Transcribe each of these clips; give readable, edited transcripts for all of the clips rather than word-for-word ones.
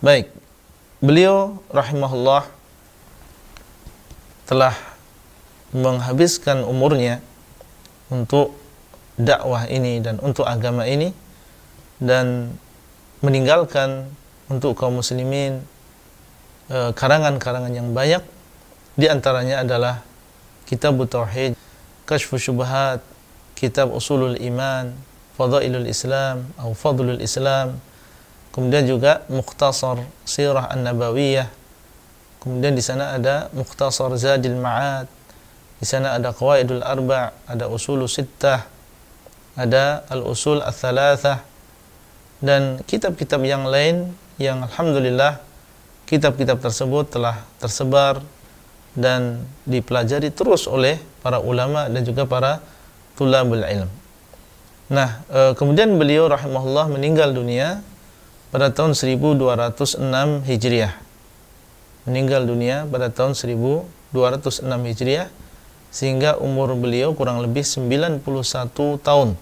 Baik, beliau rahimahullah telah menghabiskan umurnya untuk dakwah ini dan untuk agama ini, dan meninggalkan untuk kaum muslimin karangan-karangan yang banyak. Di antaranya adalah Kitab Tauhid, Kashfus Syubhat, Kitab Usulul Iman, Fadailul Islam atau Fadlul Islam, kemudian juga Mukhtasar Sirah An-Nabawiyah, kemudian di sana ada Mukhtasar Zadil Ma'ad, di sana ada Qawaidul Arba', ada Usulul Sittah, ada Al-Usul Ats-Tsalatsah, dan kitab-kitab yang lain yang alhamdulillah kitab-kitab tersebut telah tersebar dan dipelajari terus oleh para ulama dan juga para tulabul ilm. Nah, kemudian beliau rahimahullah meninggal dunia pada tahun 1206 Hijriah. Meninggal dunia pada tahun 1206 Hijriah, sehingga umur beliau kurang lebih 91 tahun.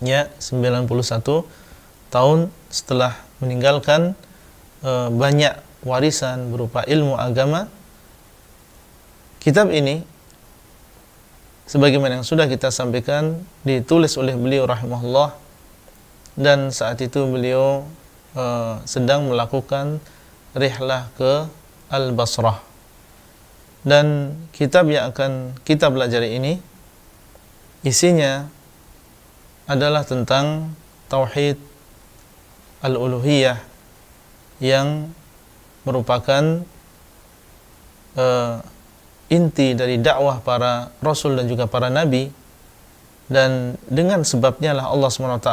Ya, 91 tahun setelah meninggalkan banyak warisan berupa ilmu agama. Kitab ini, sebagaimana yang sudah kita sampaikan, ditulis oleh beliau rahimahullah, dan saat itu beliau sedang melakukan rihlah ke Al-Basrah. Dan kitab yang akan kita pelajari ini isinya adalah tentang tauhid al-uluhiyah, yang merupakan inti dari dakwah para rasul dan juga para nabi, dan dengan sebabnya lah Allah SWT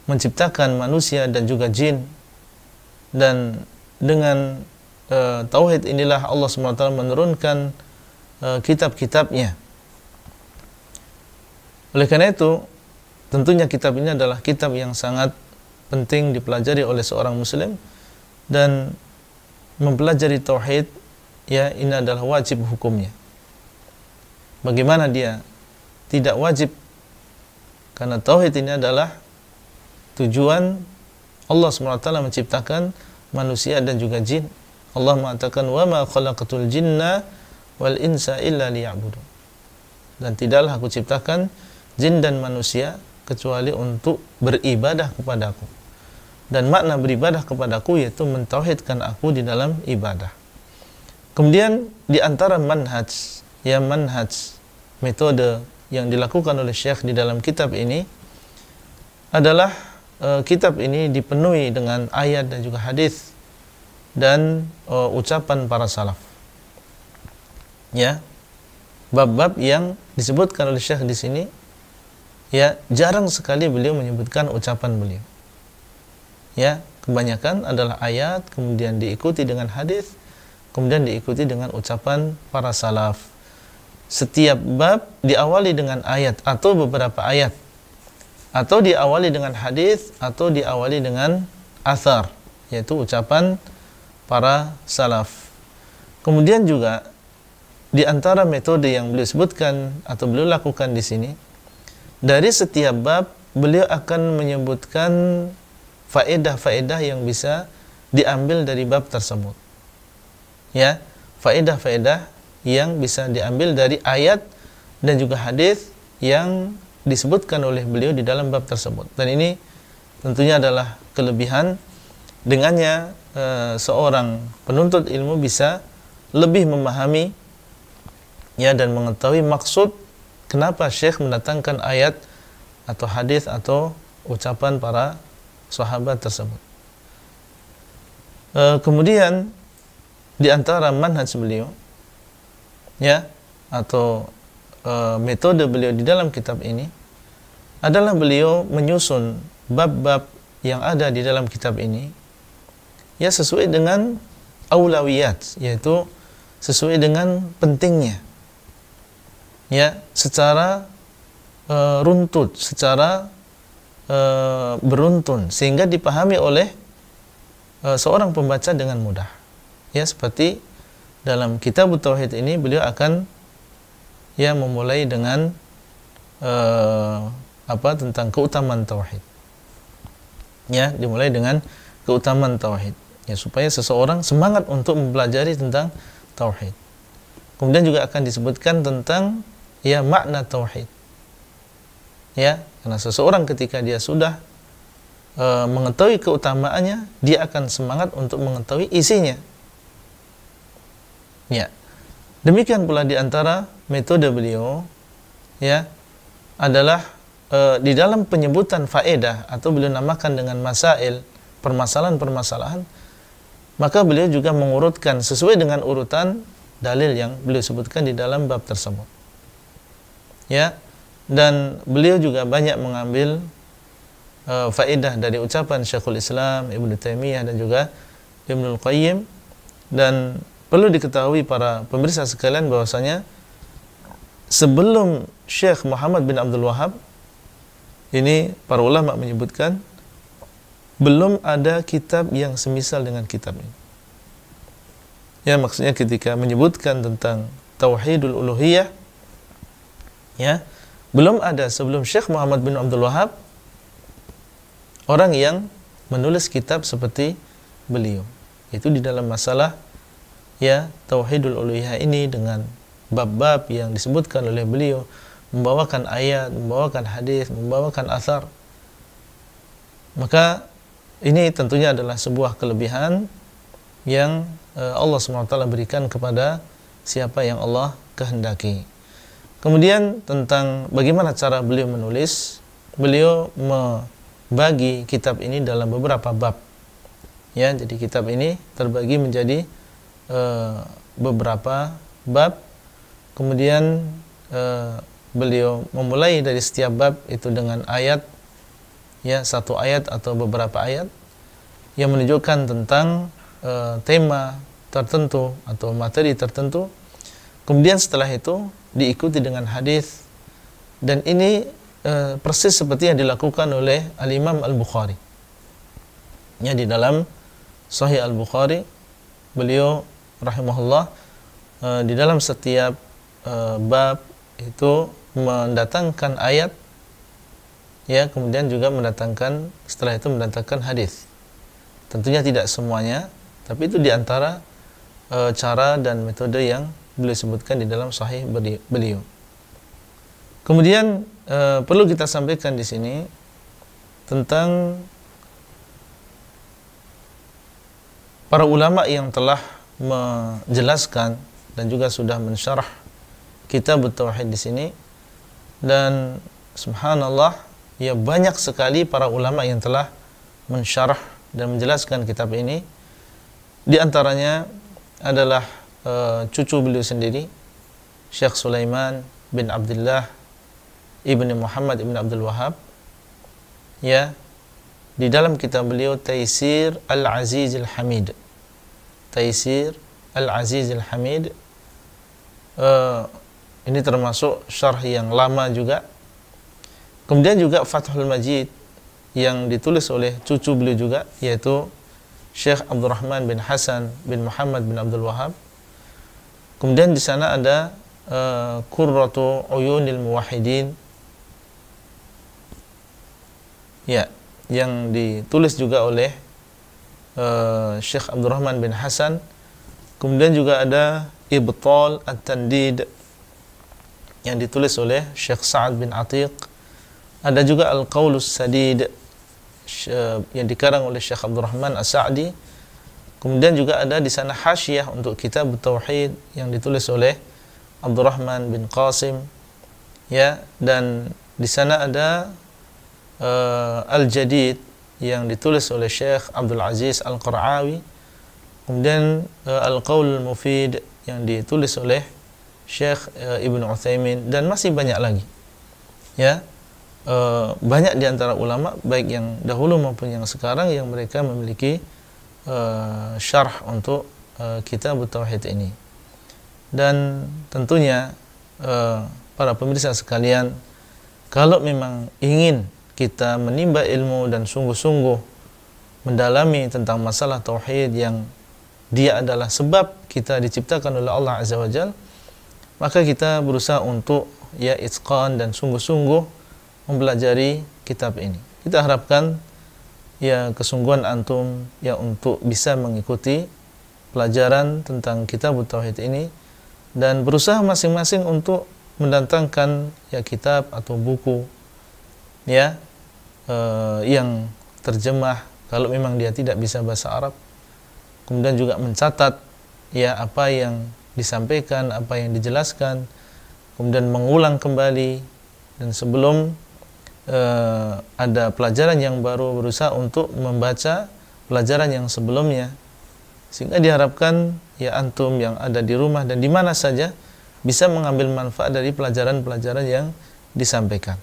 menciptakan manusia dan juga jin, dan dengan tauhid inilah Allah SWT menurunkan kitab-kitabnya. Oleh karena itu, tentunya kitab ini adalah kitab yang sangat penting dipelajari oleh seorang muslim, dan mempelajari tauhid, ya, ini adalah wajib hukumnya. Bagaimana dia tidak wajib? Karena tauhid ini adalah tujuan Allah SWT menciptakan manusia dan juga jin. Allah mengatakan, "Wa ma khalaqatul jinna wal insa illa liya'budun." Dan tidaklah aku ciptakan jin dan manusia kecuali untuk beribadah kepadaku. Dan makna beribadah kepadaku yaitu mentauhidkan aku di dalam ibadah. Kemudian di antara manhaj metode yang dilakukan oleh Syekh di dalam kitab ini adalah kitab ini dipenuhi dengan ayat dan juga hadis dan ucapan para salaf. Ya, bab-bab yang disebutkan oleh Syekh di sini, ya, jarang sekali beliau menyebutkan ucapan beliau. Ya, kebanyakan adalah ayat, kemudian diikuti dengan hadis, kemudian diikuti dengan ucapan para salaf. Setiap bab diawali dengan ayat atau beberapa ayat, atau diawali dengan hadis, atau diawali dengan athar, yaitu ucapan para salaf. Kemudian juga di antara metode yang beliau sebutkan atau beliau lakukan di sini, dari setiap bab beliau akan menyebutkan faedah-faedah yang bisa diambil dari bab tersebut. Ya, faedah-faedah yang bisa diambil dari ayat dan juga hadis yang disebutkan oleh beliau di dalam bab tersebut. Dan ini tentunya adalah kelebihan, dengannya seorang penuntut ilmu bisa lebih memahami, ya, dan mengetahui maksud kenapa Syekh mendatangkan ayat atau hadis atau ucapan para sahabat tersebut. Kemudian di antara manhaj beliau, ya, atau metode beliau di dalam kitab ini adalah beliau menyusun bab-bab yang ada di dalam kitab ini, ya, sesuai dengan aulawiyat, yaitu sesuai dengan pentingnya, ya, secara runtut, secara beruntun, sehingga dipahami oleh seorang pembaca dengan mudah. Ya, seperti dalam kitab Tauhid ini beliau akan, ya, memulai dengan tentang keutamaan tauhid. Ya, dimulai dengan keutamaan tauhid. Ya, supaya seseorang semangat untuk mempelajari tentang tauhid. Kemudian juga akan disebutkan tentang ya makna tauhid. Ya, karena seseorang ketika dia sudah mengetahui keutamaannya, dia akan semangat untuk mengetahui isinya. Ya. Demikian pula di antara metode beliau ya adalah di dalam penyebutan faedah atau beliau namakan dengan masail, permasalahan-permasalahan, maka beliau juga mengurutkan sesuai dengan urutan dalil yang beliau sebutkan di dalam bab tersebut. Ya. Dan beliau juga banyak mengambil faedah dari ucapan Syekhul Islam Ibnu Taimiyah dan juga Ibnul Qayyim. Dan perlu diketahui para pemirsa sekalian bahwasanya sebelum Syekh Muhammad bin Abdul Wahhab ini para ulama menyebutkan belum ada kitab yang semisal dengan kitab ini. Ya, maksudnya ketika menyebutkan tentang tauhidul uluhiyah, ya, belum ada sebelum Syekh Muhammad bin Abdul Wahhab orang yang menulis kitab seperti beliau. Itu di dalam masalah ya tauhidul uluhiyah ini dengan bab-bab yang disebutkan oleh beliau, membawakan ayat, membawakan hadis, membawakan athar. Maka ini tentunya adalah sebuah kelebihan yang Allah SWT berikan kepada siapa yang Allah kehendaki. Kemudian tentang bagaimana cara beliau menulis, beliau bagi kitab ini dalam beberapa bab. Ya, jadi kitab ini terbagi menjadi beberapa bab. Kemudian beliau memulai dari setiap bab itu dengan ayat, ya, satu ayat atau beberapa ayat yang menunjukkan tentang tema tertentu atau materi tertentu. Kemudian setelah itu diikuti dengan hadis, dan ini persis seperti yang dilakukan oleh Al-Imam Al-Bukhari. Ya, di dalam Sahih Al-Bukhari beliau rahimahullah di dalam setiap bab itu mendatangkan ayat, ya, kemudian juga mendatangkan setelah itu mendatangkan hadis. Tentunya tidak semuanya, tapi itu diantara cara dan metode yang beliau sebutkan di dalam Sahih beliau. Kemudian perlu kita sampaikan di sini tentang para ulama yang telah menjelaskan dan juga sudah mensyarah kitab tauhid di sini. Dan subhanallah, ya, banyak sekali para ulama yang telah mensyarah dan menjelaskan kitab ini. Di antaranya adalah cucu beliau sendiri, Syekh Sulaiman bin Abdullah Ibni Muhammad Ibn Abdul Wahhab, ya, di dalam kitab beliau Taisir Al-Aziz Al-Hamid. Taisir Al-Aziz Al-Hamid, ini termasuk syarh yang lama juga. Kemudian juga Fathul Majid yang ditulis oleh cucu beliau juga, yaitu Syekh Abdurrahman bin Hasan bin Muhammad bin Abdul Wahhab. Kemudian di sana ada Qurratu Uyunil Muwahhidin, ya, yang ditulis juga oleh Syekh Abdurrahman bin Hasan. Kemudian juga ada Ibtal At-Tandid yang ditulis oleh Syekh Sa'ad bin Atiq. Ada juga Al-Qaulus Sadid yang dikarang oleh Syekh Abdurrahman As-Sa'di. Kemudian juga ada di sana hasyiah untuk kitab Tauhid yang ditulis oleh Abdurrahman bin Qasim, ya, dan di sana ada Al-Jadid yang ditulis oleh Syekh Abdul Aziz Al-Qara'awi. Kemudian Al-Qaul Mufid yang ditulis oleh Syekh Ibn Utsaimin, dan masih banyak lagi, ya. Banyak di antara ulama baik yang dahulu maupun yang sekarang yang mereka memiliki syarh untuk kitab Tauhid ini. Dan tentunya para pemirsa sekalian, kalau memang ingin kita menimba ilmu dan sungguh-sungguh mendalami tentang masalah tauhid yang dia adalah sebab kita diciptakan oleh Allah Azza wa Jalla, maka kita berusaha untuk ya itqan dan sungguh-sungguh mempelajari kitab ini. Kita harapkan ya kesungguhan antum ya untuk bisa mengikuti pelajaran tentang kitab tauhid ini, dan berusaha masing-masing untuk mendatangkan ya kitab atau buku ya yang terjemah kalau memang dia tidak bisa bahasa Arab, kemudian juga mencatat ya apa yang disampaikan, apa yang dijelaskan, kemudian mengulang kembali, dan sebelum ada pelajaran yang baru berusaha untuk membaca pelajaran yang sebelumnya, sehingga diharapkan ya antum yang ada di rumah dan di mana saja bisa mengambil manfaat dari pelajaran-pelajaran yang disampaikan.